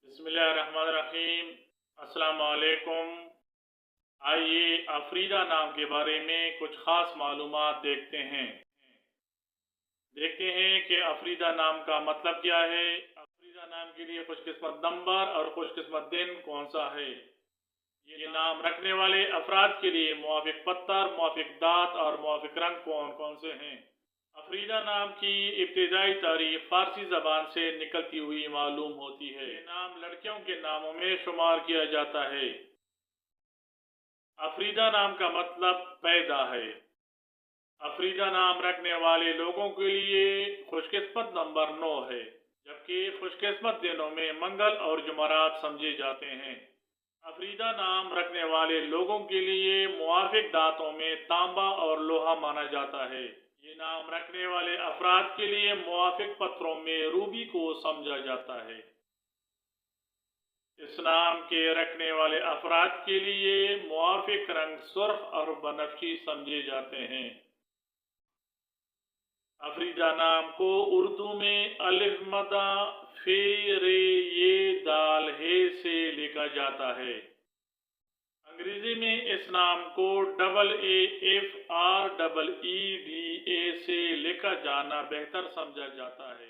बिस्मिल्लाहिर्रहमानिर्रहीम। अस्सलाम वालेकुम। आइए अफरीदा नाम के बारे में कुछ ख़ास मालूमात देखते हैं कि अफरीदा नाम का मतलब क्या है। अफरीदा नाम के लिए खुशकिस्मत नंबर और खुशकिस्मत दिन कौन सा है। ये नाम रखने वाले अफराद के लिए मुवाफिक पत्थर, मुवाफिक दात और मुवाफिक रंग कौन कौन से हैं। अफरीदा नाम की इब्तिदाई तारीख फारसी ज़बान से निकलती हुई मालूम होती है। ये नाम लड़कियों के नामों में शुमार किया जाता है। अफरीदा नाम का मतलब पैदा है। अफरीदा नाम रखने वाले लोगों के लिए खुशकिस्मत नंबर 9 है, जबकि खुशकिस्मत दिनों में मंगल और जुमरात समझे जाते हैं। अफरीदा नाम रखने वाले लोगों के लिए मुवाफिक दांतों में तांबा और लोहा माना जाता है। ये नाम रखने वाले अफराद के लिए मुवाफिक पत्थरों में रूबी को समझा जाता है। इस नाम के रखने वाले अफराद के लिए मुवाफिक रंग सुर्ख और बनफशी समझे जाते हैं। अफरीदा नाम को उर्दू में अलिफ मदा फे रे ये दाल हे से लिखा जाता है। अंग्रेजी में इस नाम को AAFREEDA से लिखा जाना बेहतर समझा जाता है।